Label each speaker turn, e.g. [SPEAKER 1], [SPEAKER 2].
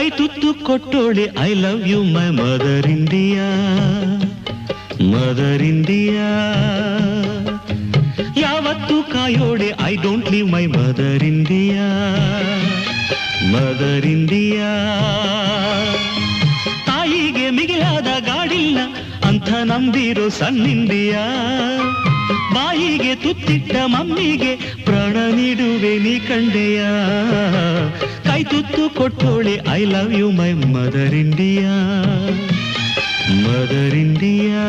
[SPEAKER 1] ಕೈ ತುತ್ತು ಕೊಟ್ಟೋಳೆ I love you my mother India, mother India. ಯಾವತ್ತು ಕಾಯೋಡೆ I don't leave my mother India, mother India. ತಾಯಿಗೆ ಮಿಗಿಲಾದ ಗಾಡಿಲ್ಲ ಅಂತ ನಂಬಿರೋ ಸಣ್ಣಿಂಡಿಯಾ, ಬಾಯಿಗೆ ತುತ್ತಿಟ್ಟ ಮಮ್ಮಿಗೆ ಪ್ರಾಣ ನೀಡುವೆ ನೀ ಕಂಡೆಯ. ಕೈ ತುತ್ತು ಕೊಟ್ಟೋಳೆ I love you my mother India, mother India.